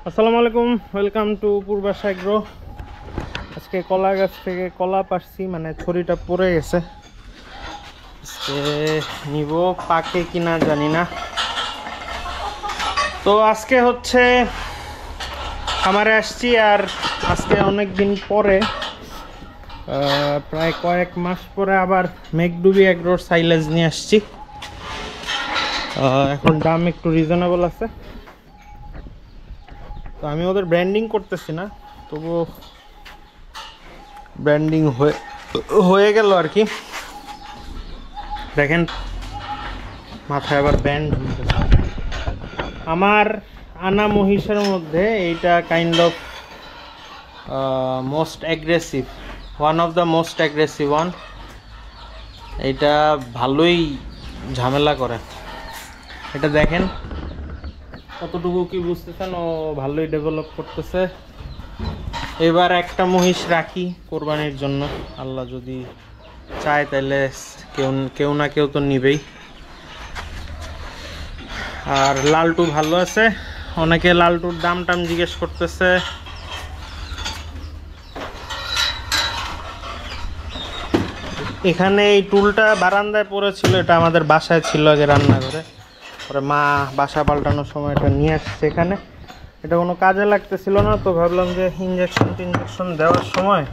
আসসালামু আলাইকুম, welcome to Purbasha agro. আজকে কলা গাছ থেকে কলা পাড়ছি, মানে ছড়িটা পড়ে গেছে। আজকে নিব, পাকে কিনা জানি না। তো আজকে হচ্ছে খামারে আসছি, আর আজকে অনেক দিন পরে, প্রায় কয়েক মাস পরে আবার মেঘডুবি এগ্রোর সাইলেজ নিয়ে আসছি। এখন দাম একটু রিজনেবল আছে, তো আমি ওদের ব্র্যান্ডিং করতেছি না, তবু ব্র্যান্ডিং হয়ে গেল আর কি। দেখেন মাথায় আবার ব্যান্ড। আমার আনা মহিষের মধ্যে এইটা kind of most aggressive, one of the most aggressive one. এইটা ভালোই ঝামেলা করে। এটা দেখেন কতটুকু কি বুঝতেছেন, ও ভালোই ডেভেলপ করতেছে। এবার একটা মহিষ রাখি কোরবানির জন্য, আল্লাহ যদি চায় তাহলে কেউ না কেউ তো নিবেই। আর লালটু ভালো আছে, অনেকে লালটুর দাম টাম জিজ্ঞেস করতেছে। এখানে এই টুলটা বারান্দায় পড়েছিল, এটা আমাদের বাসায় ছিল আগে রান্নাঘরে, পরে মা বাসা পাল্টানোর সময় এটা নিয়ে আসছে এখানে। এটা কোনো কাজে লাগতেছিল না, তো ভাবলাম যে ইঞ্জেকশন দেওয়ার সময়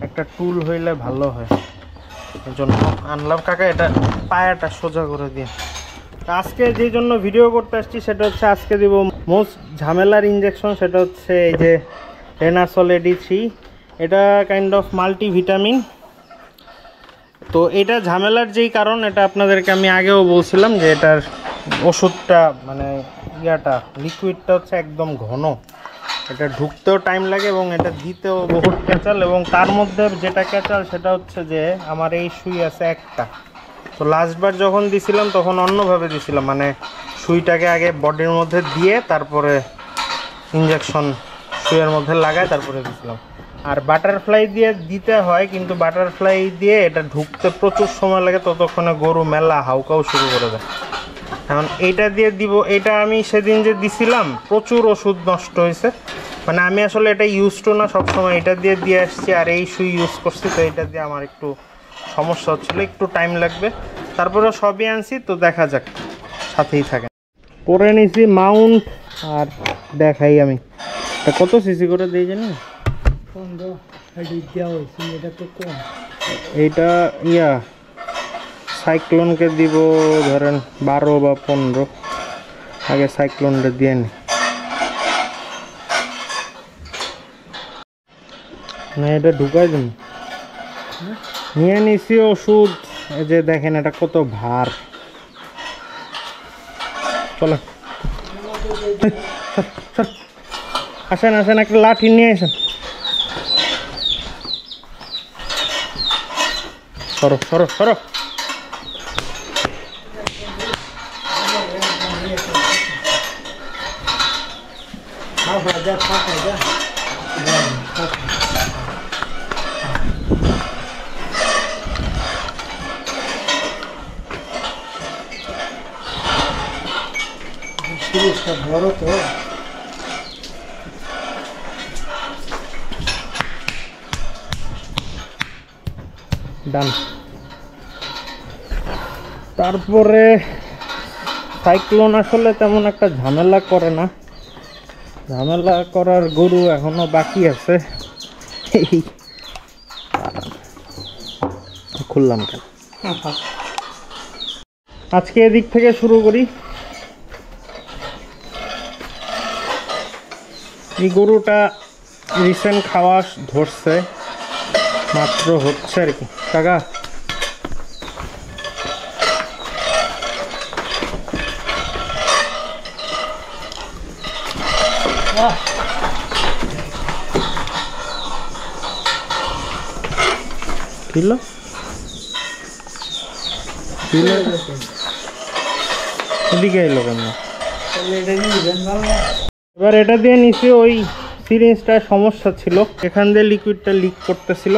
একটা টুল হইলে ভালো হয়, এই জন্য আনলাম। কাকা এটা পায়াটা সোজা করে দিয়ে। তো আজকে যেই জন্য ভিডিও করতে আসছি সেটা হচ্ছে আজকে দিব মোস্ট ঝামেলার ইঞ্জেকশন, সেটা হচ্ছে এই যে রেনাসল AD3। এটা কাইন্ড অফ মাল্টিভিটামিন। তো এটা ঝামেলার যেই কারণ, এটা আপনাদেরকে আমি আগেও বলছিলাম যে এটার ওষুধটা মানে লিকুইডটা হচ্ছে একদম ঘন, এটা ঢুকতেও টাইম লাগে এবং এটা দিতেও বহুত ক্যাচাল। এবং তার মধ্যে যেটা ক্যাচাল সেটা হচ্ছে যে আমার এই সুই আছে একটা, তো লাস্টবার যখন দিছিলাম তখন অন্যভাবে দিছিলাম, মানে সুইটাকে আগে বডির মধ্যে দিয়ে তারপরে ইঞ্জেকশন সুইয়ের মধ্যে লাগায় তারপরে দিছিলাম। আর বাটারফ্লাই দিয়ে দিতে হয়, কিন্তু বাটারফ্লাই দিয়ে এটা ঢুকতে প্রচুর সময় লাগে, ততক্ষণে গরু মেলা হাউকাও শুরু করে দেয়। এখন এইটা দিয়ে দিব। এটা আমি সেদিন যে দিছিলাম প্রচুর ওষুধ নষ্ট হয়েছে, মানে আমি আসলে এটা ইউজ টু না, সবসময় এটা দিয়ে আসছি, আর এই সুই ইউজ করছি, তো এটা দিয়ে আমার একটু সমস্যা হচ্ছিলো, একটু টাইম লাগবে। তারপরে সবই আনছি, তো দেখা যাক, সাথেই থাকে। পরে নিছি মাউন্ট, আর দেখাই আমি এটা কত সিসি করে দিই জানি। এইটা সাইক্লোনকে দিব ধরেন 12 বা 15, আগে সাইক্লোনটা দিয়ে নি। না এটা ঢুকাই দিন, নিয়ে নিছি ওষুধ। এই যে দেখেন এটা কত ভার। চলো আসেন একটা লাঠি নিয়ে আসেন। সরো বড় তো ডান। তারপরে সাইক্লোন আসলে তেমন একটা ঝামেলা করে না, ঝামেলা করার গরু এখনো বাকি আছে। খুললাম কেন, আজকে এদিক থেকে শুরু করি। এই গরুটা রিসেন্ট খাওয়া ধরছে, মাত্র হচ্ছে আর কি। কাকা কিলো এদিকে এলো কেন? এবার এটা দিয়ে নিচে ওই সিরিঞ্জটার সমস্যা ছিল, এখান দিয়ে লিকুইডটা লিক করতেছিল।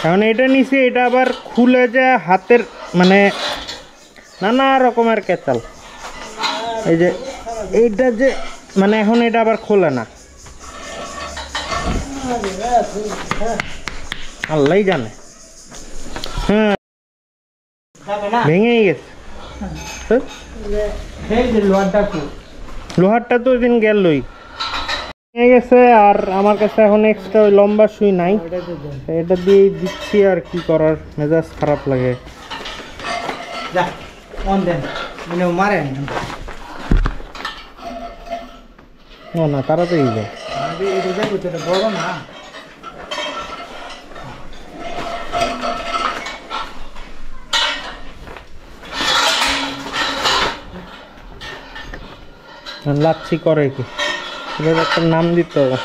এখন এটা নিচে, এটা আবার খুলে যায় হাতের, মানে নানা রকমের ক্যাচাল। এই যে এইটা যে মানে এখন এটা আবার খোলে না, আল্লাহই জানে। হ্যাঁ ভেঙেই গেছে। লোহারটা তো ওই দিন গেলই ভেঙে গেছে। আর আমার কাছে এখন এক্সট্রা ওই লম্বা সুই নাই, এটা দিয়ে দিচ্ছি। আর কি করার, মেজাজ খারাপ লাগে। ও না তাড়াতাড়ি যায়। বড় না লাচ্ছি করে কি, এটার একটা নাম দিতে হবে।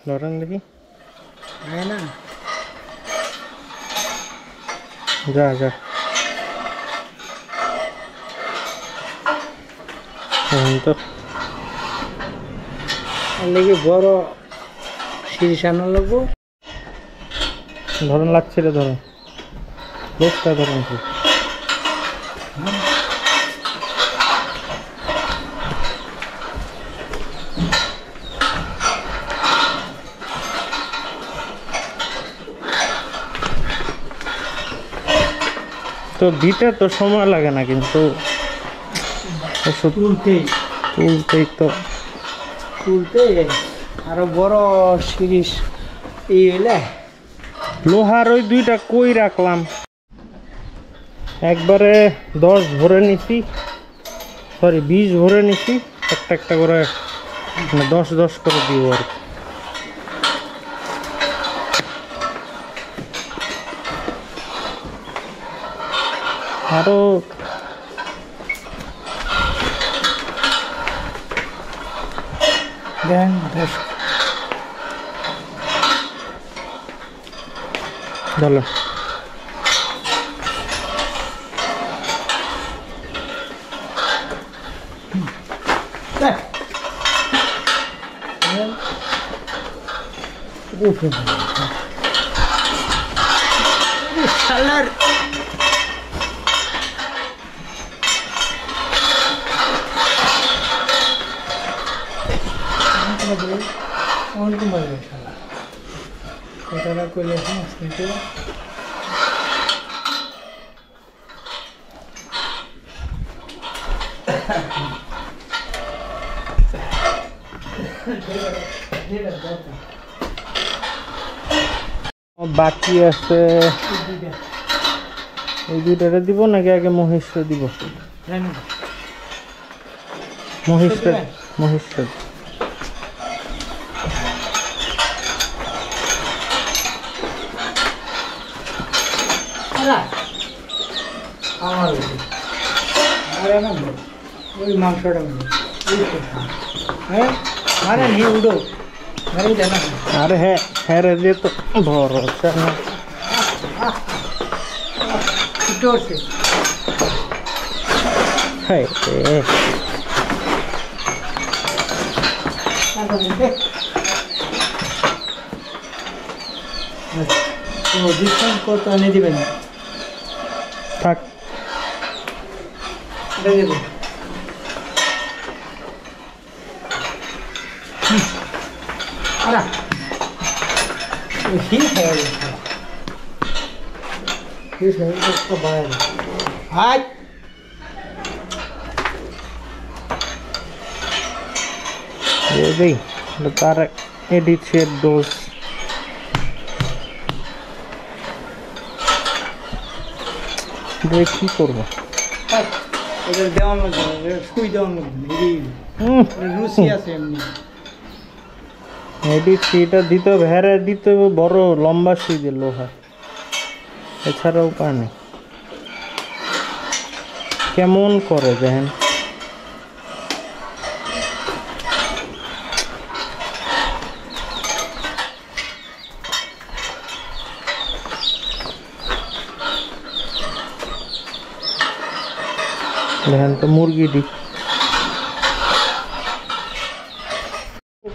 ধরেন দেখি, না যা যা তো লেগে বড় সিরিজ আনার লাগবো। ধরেন লাগছে রে, ধরেন লোকটা ধরেন কি। তো দিতে তো সময় লাগে না, কিন্তু তুলতেই তো তুলতে আরো বড় সিরিজ এই হইলে লোহার ওই দুইটা কই রাখলাম, একবারে 10 ভরে নিছি, সরি 20 ভরে নিছি। একটা একটা করে মানে 10 করে দিব আর কি। আরো দেন চলো শালার অনেক মারবে শালা, এটা করলে সমস্ত বাকি আছে। এই দুইটারে দিব নাকি আগে মহিষরে দিব? মহিষরে ওই মাংসটা হ্যাঁ আরে নিয়ে উঠো। আরে হ্যাঁ হ্যাঁ রে, দিয়ে তো ভরসা না। হ্যাঁ ডিসকাউন্ট কত এনে দিবেন? থাক দেবো আরা ঠিক है ठीक है इसको बाहर हाय ये देई তার এডিটের ডোজ। কি করবো, ওদের দেওয়ান লাগবে, সুই দেওয়ান লাগবে, রুচি আছে এমনি। এডিট এটা দিতে হবে, হ্যাঁ দিতে হবে বড় লম্বা সুই দিয়ে লোহা, এছাড়া উপায় নেই। কেমন করে দেখেন, দেখেন তো মুরগি ডিম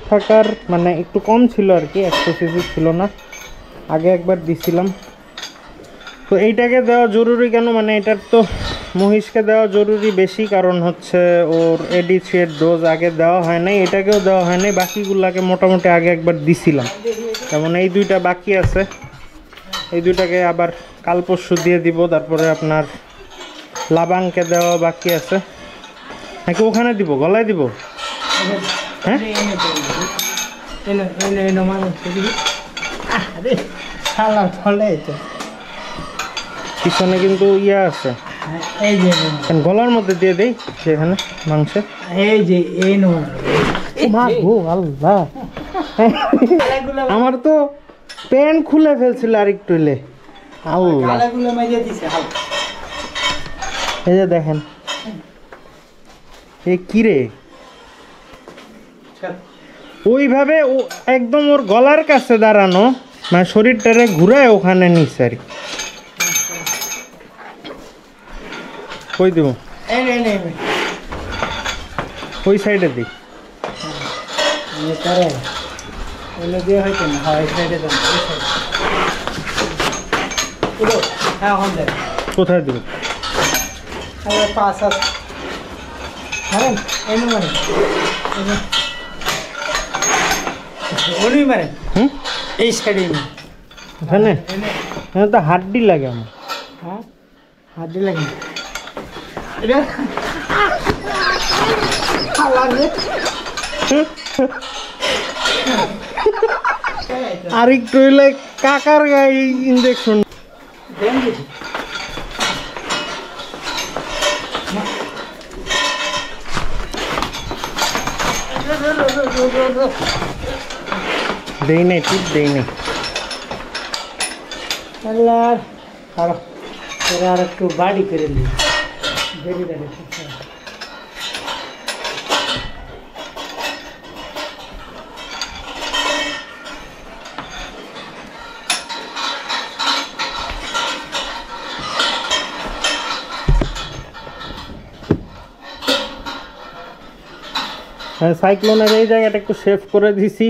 থাকার মানে একটু কম ছিল আর কি, 100 সিসি ছিল না, আগে একবার দিছিলাম। তো এইটাকে দেওয়া জরুরি কেন, মানে এটার তো মহিষকে দেওয়া জরুরি বেশি, কারণ হচ্ছে ওর ADC এর ডোজ আগে দেওয়া হয় নাই, এটাকেও দেওয়া হয় নাই, বাকিগুলাকে মোটামুটি আগে একবার দিছিলাম। যেমন এই দুইটা বাকি আছে, এই দুইটাকে আবার কাল পরশু দিয়ে দিব। তারপরে আপনার লাবাংকে দেওয়া বাকি আছে, নাকি ওখানে দিব, গলায় দিব? হ্যাঁ পিছনে কিন্তু ইয়া আছে, এই যে গলার মধ্যে দিয়ে দেই সেখানে মাংসে। এই যে এই নমুন আল্লাহ, আমার তো প্যান্ট খুলে ফেলছিল আর একটু এলে। আল্লাহ, কালাগুলো মাইরে দিছে হালকা। এই যে দেখেন, এ কি রে, ওইভাবে একদম ওর গলার কাছে দাঁড়ানো, মানে শরীরটারে ঘুরায় ওখানে নিচ্ছে আর কি। কই দিব? এই নে নে ওই সাইডে দিই। নে তারে ওলে দিয়ে হইতো না, হয় সাইডে দাও, এই সাইডে পুরো। হ্যাঁ হন দে, কোথায় দিব? আরে পাঁচ আছে, হ্যাঁ এই নে মানে ওনি মানে এই সাইডে এখানে এখানে তো হাড্ডি লাগে আমার। হ্যাঁ হাড্ডি লাগে এটা লাগে। আর একটু হইলে কাকার গায়ে ইঞ্জেকশন দেন দিদি। দেই নাই, ঠিক দেই নাই। আল্লাহ আর এরা আর একটু বাড়ি করে নিই দেরি দেরি। সাইক্লোনের এই জায়গাটা একটু শেভ করে দিছি,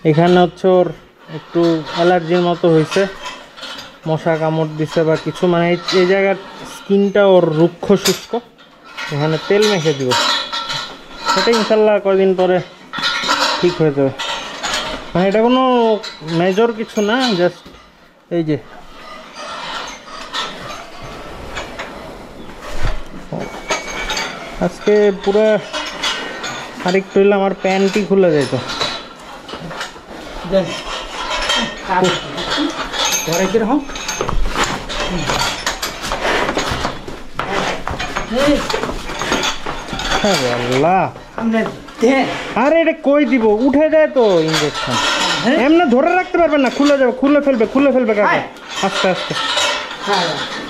এখানে হচ্ছে ওর একটু অ্যালার্জির মতো হয়েছে, মশা কামড় দিছে বা কিছু, মানে এই জায়গার স্কিনটা ওর রুক্ষ শুষ্ক, এখানে তেল মেখে দিব, সেটা ইনশাল্লাহ কয়দিন পরে ঠিক হয়ে যাবে। মানে এটা কোনো মেজর কিছু না, জাস্ট এই যে আজকে পুরো আরেকটু হইলে আমার প্যান্টই খুলে যেত। দেন পরে কিরকম আল্লাহ, আপনি দেন। আরে এটা কই দিব, উঠে যায় তো ইঞ্জেকশন, এমনি ধরে রাখতে পারবেন না, খুলে যাবে, খুলে ফেলবে কাকা, আস্তে আস্তে।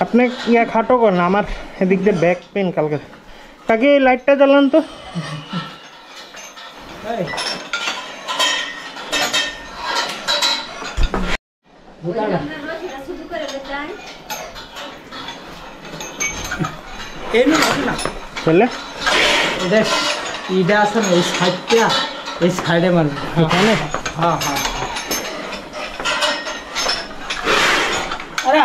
আপনি ইয়া খাটো করেন, আমার এদিক দিয়ে ব্যাক পেন কালকে। কাকে এই লাইটটা জ্বালান তো। চলে এটা ইটা আছে না, এই সাইডটা, এই সাইডে মারবে এখানে। হ্যাঁ হ্যাঁ। আরে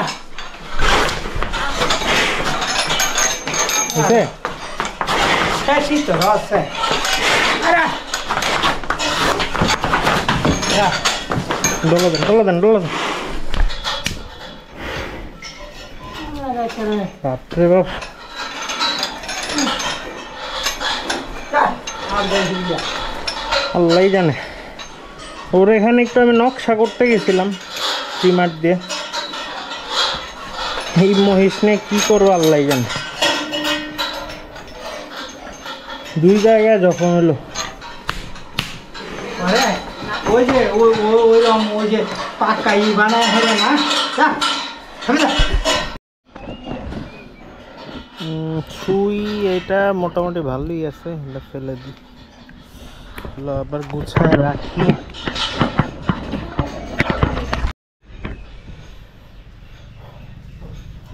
বুঝছে? শেষই তো আছে। আরে ডোলা দেন। বাপরে বাপ, আল্লাহ জানে। ওর এখানে একটু আমি নকশা করতে গেছিলাম ট্রিমার দিয়ে, এই মহিষ নিয়ে কী করবো আল্লাহ জানে। 2 জায়গায় যখন হলো, ওই যে ওই যে পাকা ই বানায় হলো না, সুই এটা মোটামুটি ভালোই আছে, এটা ফেলে দিই, আবার গুছায় রাখি।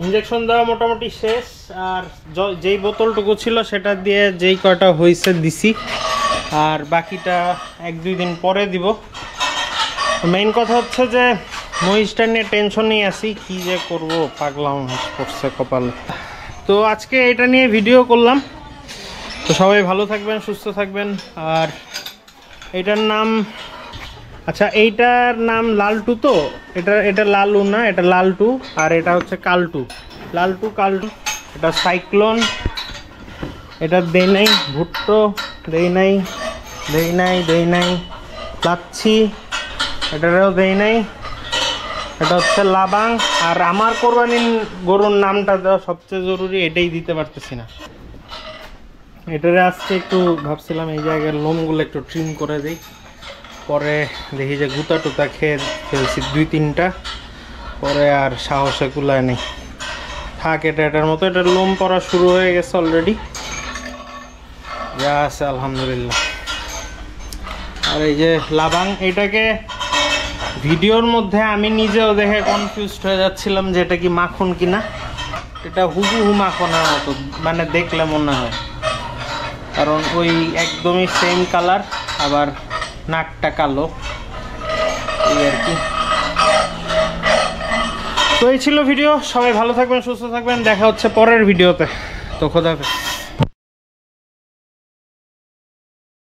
ইঞ্জেকশন দেওয়া মোটামুটি শেষ, আর যেই বোতলটুকু ছিল সেটা দিয়ে যেই কয়টা হয়েছে দিছি, আর বাকিটা 1-2 দিন পরে দিব। মেইন কথা হচ্ছে যে মহিষটা নিয়ে টেনশনেই আছি, কি যে করব, পাগলাম করছে কপালে। তো আজকে এটা নিয়ে ভিডিও করলাম। তো সবাই ভালো থাকবেন, সুস্থ থাকবেন। আর এটার নাম, আচ্ছা এইটার নাম লালটু। তো এটা লালু না, এটা লালটু, আর এটা হচ্ছে কালটু। লালটু কালটু। এটা সাইক্লোন, এটা দেই নাই। ভুট্টো দেই নাই, লাচ্ছি এটারও দেই নাই। এটা হচ্ছে লাবাং। আর আমার কোরবানির গরুর নামটা দেওয়া সবচেয়ে জরুরি, এটাই দিতে পারতেছি না। এটারে আজকে একটু ভাবছিলাম এই জায়গার লোমগুলো একটু ট্রিম করে দিই, পরে দেখি যে গুতা টুতা খেয়ে ফেলছি 2-3টা, পরে আর সাহসে কুলায় নেই। থাক এটার মতো। এটার লোম পড়া শুরু হয়ে গেছে অলরেডি, যা আছে আলহামদুলিল্লাহ। আর এই যে লাবাং, এটাকে ভিডিওর মধ্যে আমি নিজেও দেখে কনফিউজড হয়ে যাচ্ছিলাম যে এটা কি মাখন কিনা। এটা হুবহু মাখনের মতো মানে দেখলে মনে হয়, কারণ ওই একদমই সেম কালার, আবার নাকটা কালো, এই আর কি। তো এই ছিল ভিডিও। সবাই ভালো থাকবেন, সুস্থ থাকবেন, দেখা হচ্ছে পরের ভিডিওতে। তো খোদা হাফেজ।